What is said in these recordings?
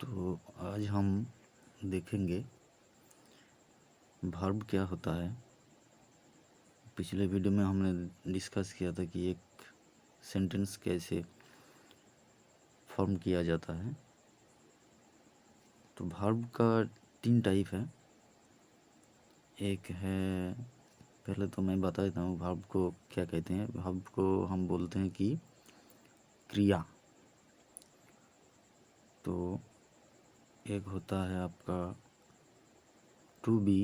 तो आज हम देखेंगे वर्ब क्या होता है। पिछले वीडियो में हमने डिस्कस किया था कि एक सेंटेंस कैसे फॉर्म किया जाता है। तो वर्ब का 3 टाइप है। एक है, पहले तो मैं बता देता हूँ वर्ब को क्या कहते हैं। वर्ब को हम बोलते हैं कि क्रिया। तो एक होता है आपका टू बी,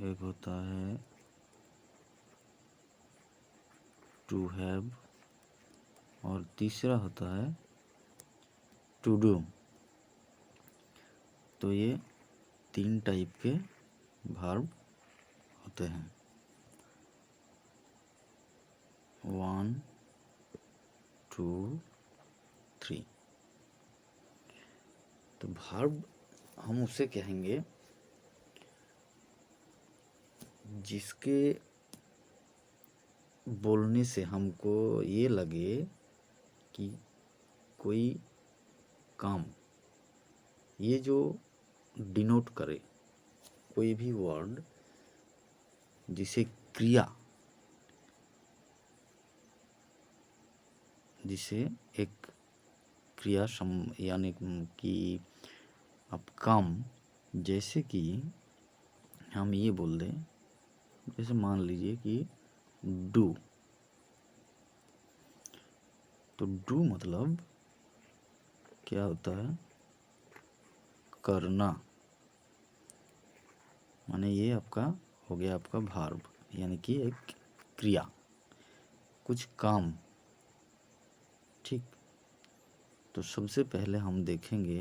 एक होता है टू हैव, और तीसरा होता है टू डू। तो ये 3 टाइप के वर्ब होते हैं। 1 2 3। तो वर्ब हम उसे कहेंगे जिसके बोलने से हमको ये लगे कि कोई काम, ये जो डिनोट करे कोई भी वर्ड जिसे क्रिया, जिसे एक क्रिया यानी कि अब काम, जैसे कि हम ये बोल दें, जैसे मान लीजिए कि डू। तो डू मतलब क्या होता है? करना। माने ये आपका हो गया आपका वर्ब, यानी कि एक क्रिया, कुछ काम। ठीक। तो सबसे पहले हम देखेंगे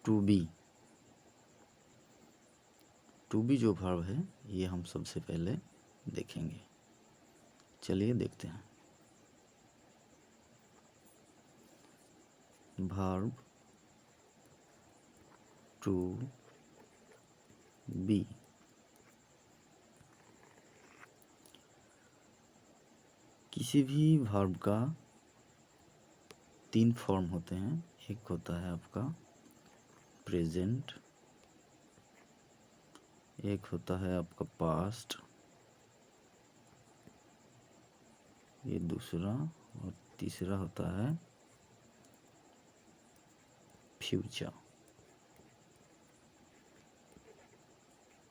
टू बी। टू बी जो वर्ब है ये हम सबसे पहले देखेंगे। चलिए देखते हैं। Verb to be. किसी भी वर्ब का 3 फॉर्म होते हैं। एक होता है आपका प्रेजेंट, एक होता है आपका पास्ट, ये दूसरा, और तीसरा होता है फ्यूचर।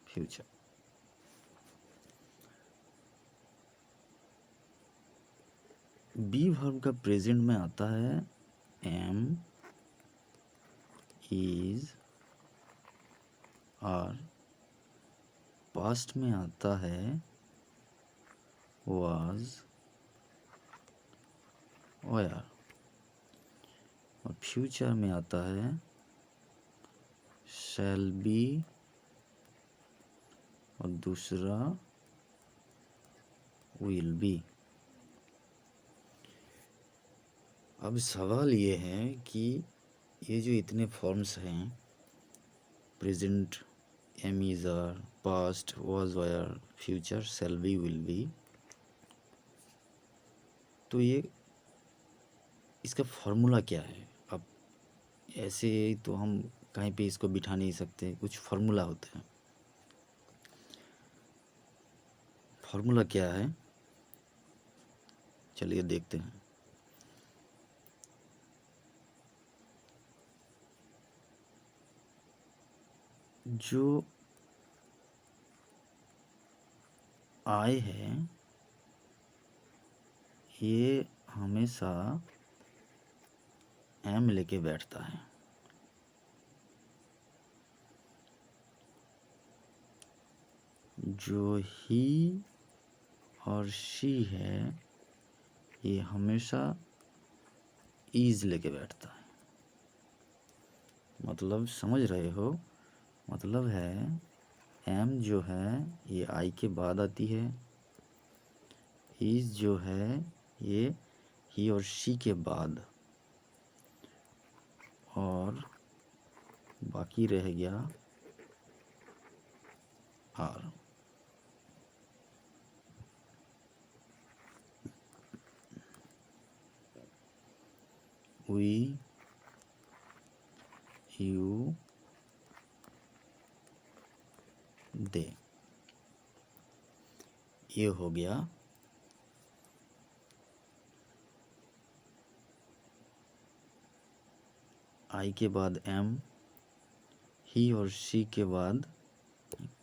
फ्यूचर बी वर्ब का प्रेजेंट में आता है एम, इज, आर। पास्ट में आता है वाज, वेयर। और फ्यूचर में आता है शैल बी, और दूसरा विल बी। अब सवाल ये है कि ये जो इतने फॉर्म्स हैं, present, am, is, are, past, was, were, future, shall be, will be, तो ये इसका फॉर्मूला क्या है? अब ऐसे तो हम कहीं पे इसको बिठा नहीं सकते, कुछ फॉर्मूला होते हैं। फॉर्मूला क्या है? चलिए देखते हैं। जो आई है ये हमेशा एम लेके बैठता है। जो ही और शी है ये हमेशा इज लेके बैठता है। मतलब समझ रहे हो? मतलब है एम जो है ये आई के बाद आती है, इज जो है ये ही और शी के बाद, और बाकी रह गया आर। We you they. ये हो गया आई के बाद एम, ही और शी के बाद,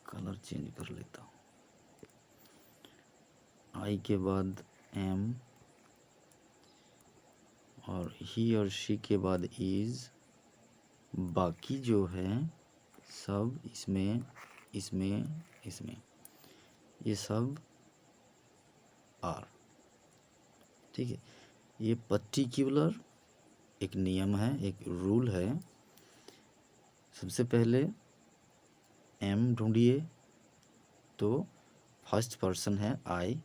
कलर चेंज कर लेता हूँ, आई के बाद एम और ही और शी के बाद इज, बाकी जो है सब इसमें इसमें इसमें, ये सब आर। ठीक है, ये पर्टिकुलर एक नियम है, एक रूल है। सबसे पहले एम ढूंढिए तो फर्स्ट पर्सन है आई,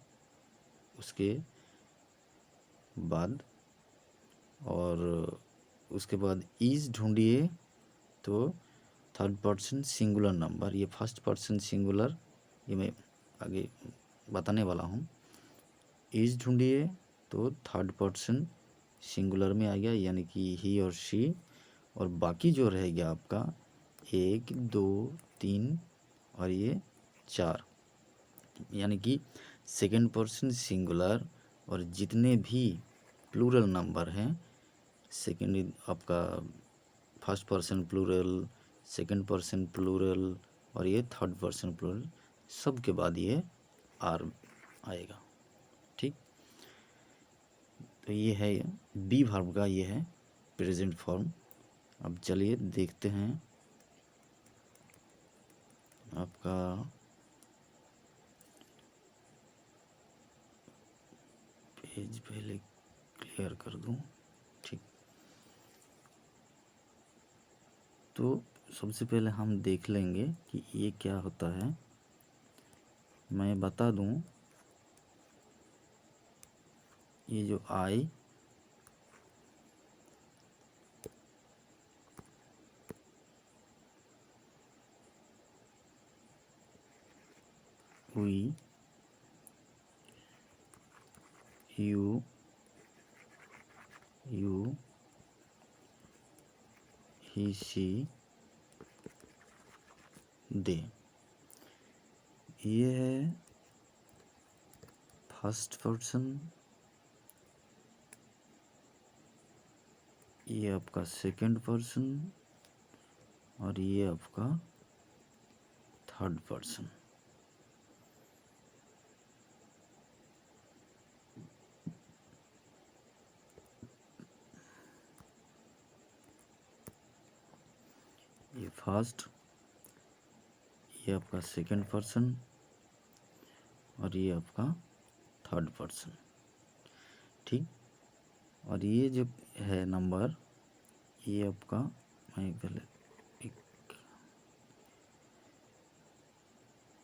उसके बाद, और उसके बाद इज ढूंढिए तो थर्ड पर्सन सिंगुलर नंबर, ये फर्स्ट पर्सन सिंगुलर, ये मैं आगे बताने वाला हूँ। इज ढूंढिए तो थर्ड पर्सन सिंगुलर में आ गया, यानी कि ही और शी, और बाकी जो रह गया आपका 1 2 3 और ये 4, यानी कि सेकेंड पर्सन सिंगुलर, और जितने भी प्लूरल नंबर हैं, सेकेंड आपका first person plural, second person plural और ये थर्ड पर्सन प्लूरल, सब के बाद ये आर आएगा। ठीक, तो ये है बी वर्ब का, ये है प्रेजेंट फॉर्म। अब चलिए देखते हैं आपका पेज, पहले क्लियर कर दूं। ठीक, तो सबसे पहले हम देख लेंगे कि ये क्या होता है। मैं बता दूं, ये जो I, we you he she they, ये है फर्स्ट पर्सन, ये आपका सेकंड पर्सन और ये आपका थर्ड पर्सन। ये फर्स्ट, ये आपका सेकंड पर्सन और ये आपका थर्ड पर्सन। ठीक, और ये जो है नंबर, ये आपका, मैं पहले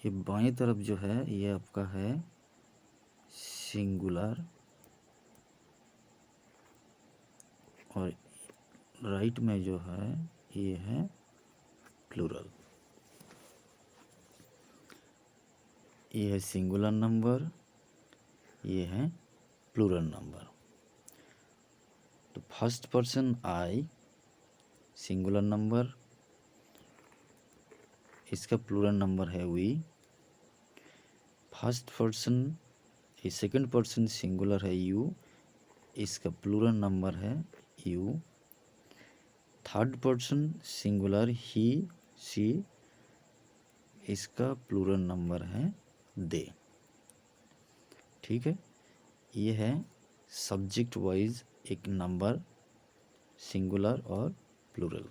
ये बाएं तरफ जो है ये आपका है सिंगुलर, और राइट में जो है ये है प्लूरल। ये है सिंगुलर नंबर, ये है प्लूरल नंबर। तो first person I singular number, इसका प्लूरल नंबर है वी। फर्स्ट पर्सन, ये सेकंड पर्सन सिंगुलर है यू, इसका प्लूरल नंबर है you. Third person singular he she, इसका प्लूरल नंबर है दे। ठीक है, ये है सब्जेक्ट वाइज एक नंबर, सिंगुलर और प्लूरल।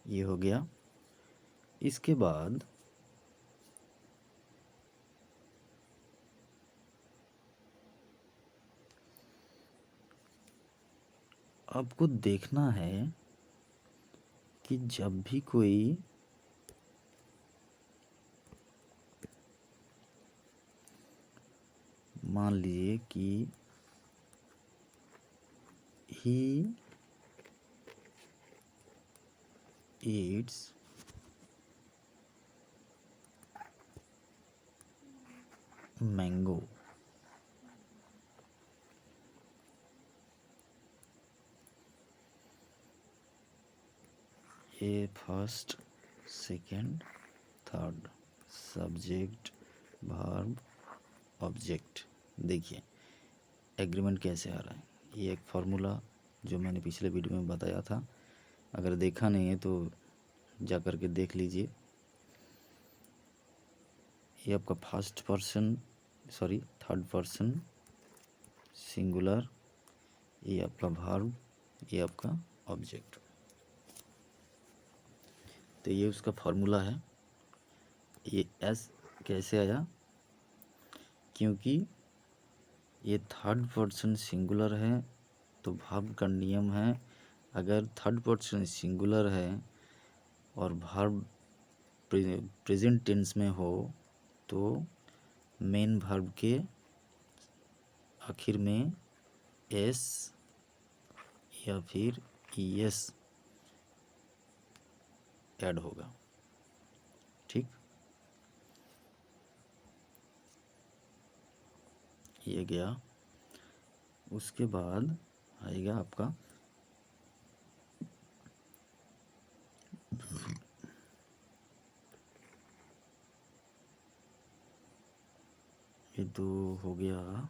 ये हो गया। इसके बाद आपको देखना है कि जब भी कोई मान लीजिए कि ही eats मैंगो, ये first, second, third, subject, verb, object. देखिए एग्रीमेंट कैसे आ रहा है। ये एक फार्मूला जो मैंने पिछले वीडियो में बताया था, अगर देखा नहीं है तो जा कर के देख लीजिए। ये आपका थर्ड पर्सन सिंगुलर, ये आपका वर्ब, ये आपका ऑब्जेक्ट। तो ये उसका फार्मूला है। ये एस कैसे आया, क्योंकि ये थर्ड पर्सन सिंगुलर है तो वर्ब का नियम है, अगर थर्ड पर्सन सिंगुलर है और वर्ब प्रेजेंट टेंस में हो तो मेन वर्ब के आखिर में एस या फिर ईएस ऐड होगा। ठीक, ये गया। उसके बाद आएगा आपका ये तो हो गया।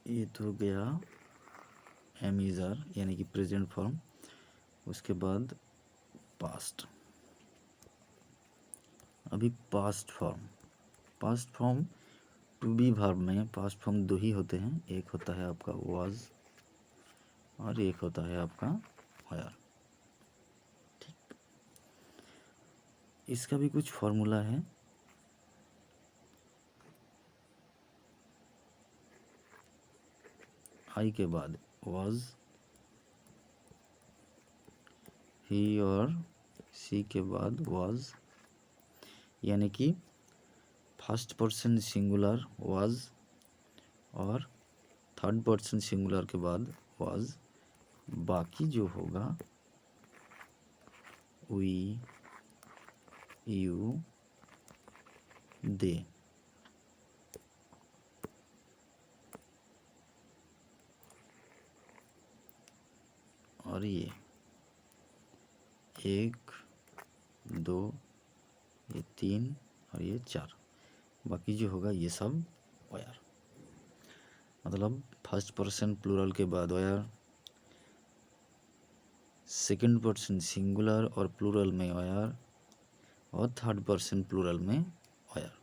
ये तो गया एमिजर यानी कि प्रेजेंट फॉर्म। उसके बाद पास्ट। अभी past form to be verb में पास्ट फॉर्म दो ही होते हैं, एक होता है आपका वाज और एक होता है आपका वायर। ठीक, इसका भी कुछ फॉर्मूला है। आई के बाद वाज, ही और सी के बाद वाज, यानी कि फर्स्ट पर्सन सिंगुलर वाज और थर्ड पर्सन सिंगुलर के बाद वाज। बाकी जो होगा वी, यू, दे। और ये एक, दो, ये तीन और ये चार। बाकी जो होगा ये सब वायर। मतलब फर्स्ट पर्सन प्लूरल के बाद वायर, सेकंड पर्सन सिंगुलर और प्लूरल में वायर, और थर्ड पर्सन प्लूरल में वायर।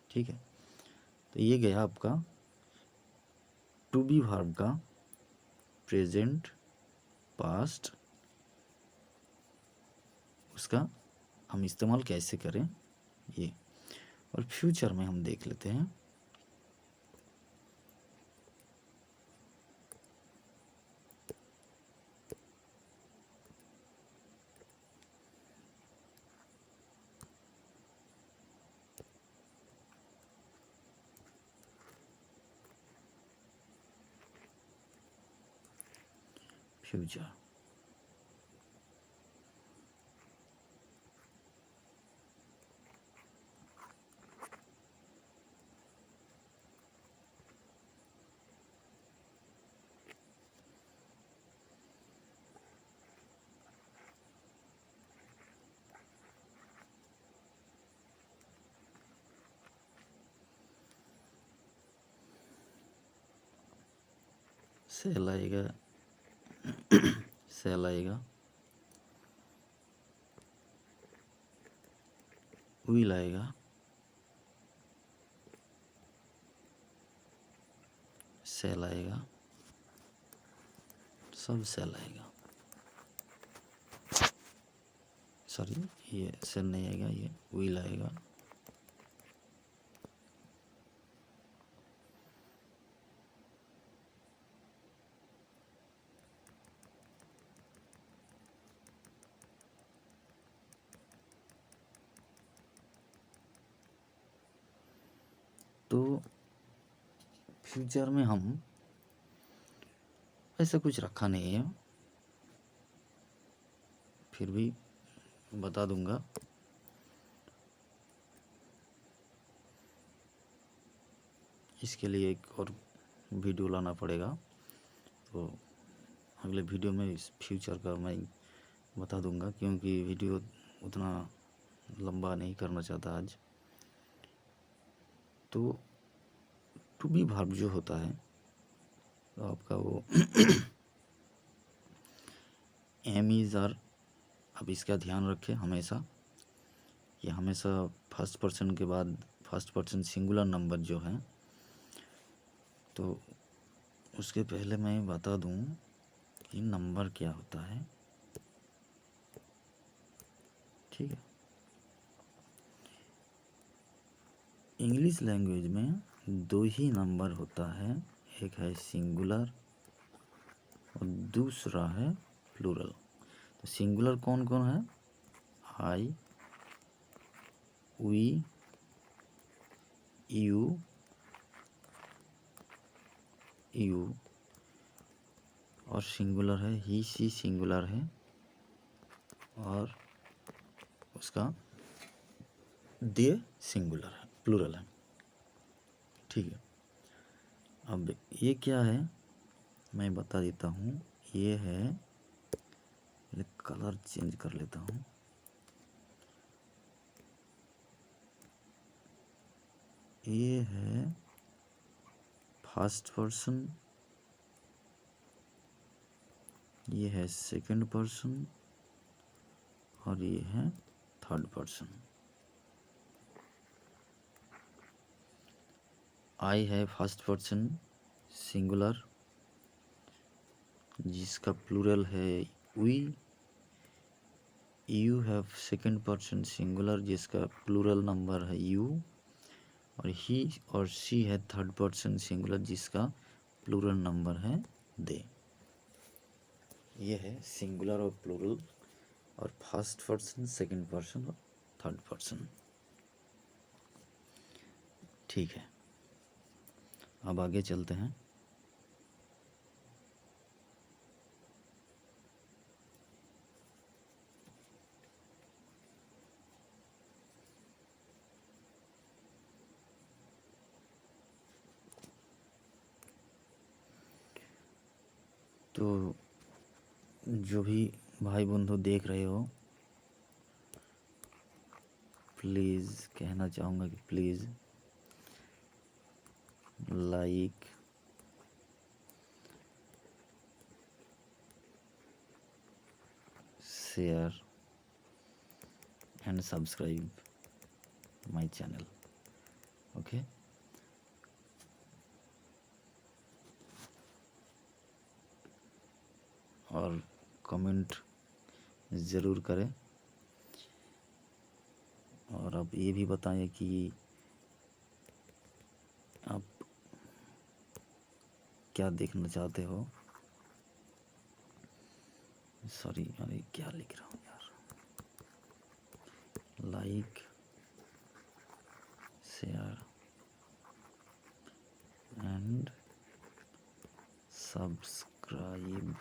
ठीक है, तो ये गया आपका टू बी वर्ब का प्रेजेंट, पास्ट, उसका हम इस्तेमाल कैसे करें ये। और फ्यूचर में हम देख लेते हैं। फ्यूचर सेल आएगा, सेल आएगा, व्हील आएगा, सेल आएगा, सब सेल आएगा। सॉरी, ये सेल नहीं आएगा, ये व्हील आएगा। तो फ्यूचर में हम ऐसा कुछ रखा नहीं है, फिर भी बता दूंगा। इसके लिए एक और वीडियो लाना पड़ेगा, तो अगले वीडियो में इस फ्यूचर का मैं बता दूंगा, क्योंकि वीडियो उतना लंबा नहीं करना चाहता आज। तो टू बी वर्ब जो होता है तो आपका वो एम इज आर, अब इसका ध्यान रखें हमेशा कि हमेशा फर्स्ट पर्सन के बाद फर्स्ट पर्सन सिंगुलर नंबर जो है, तो उसके पहले मैं बता दूं कि नंबर क्या होता है। ठीक है, इंग्लिश लैंग्वेज में दो ही नंबर होता है, एक है सिंगुलर और दूसरा है प्लूरल। तो सिंगुलर कौन कौन है? आई, वी, यू, और सिंगुलर है ही, सी सिंगुलर है, और उसका दे सिंगुलर है, प्लूरल है। ठीक है, अब ये क्या है मैं बता देता हूँ। ये है, कलर चेंज कर लेता हूँ। ये है फर्स्ट पर्सन, ये है सेकंड पर्सन, और ये है थर्ड पर्सन। आई है फर्स्ट पर्सन सिंगुलर जिसका प्लूरल है वी, यू है सेकंड पर्सन सिंगुलर जिसका प्लूरल नंबर है यू, और ही और सी है थर्ड पर्सन सिंगुलर जिसका प्लूरल नंबर है दे। ये है सिंगुलर और प्लूरल, और फर्स्ट पर्सन सेकंड पर्सन और थर्ड पर्सन। ठीक है, अब आगे चलते हैं। तो जो भी भाई बंधु देख रहे हो, प्लीज़ कहना चाहूँगा कि please like, share and subscribe my channel. Okay, और कमेंट ज़रूर करें, और आप ये भी बताएं कि आप क्या देखना चाहते हो। सॉरी, अरे क्या लिख रहा हूँ यार। Like, share and subscribe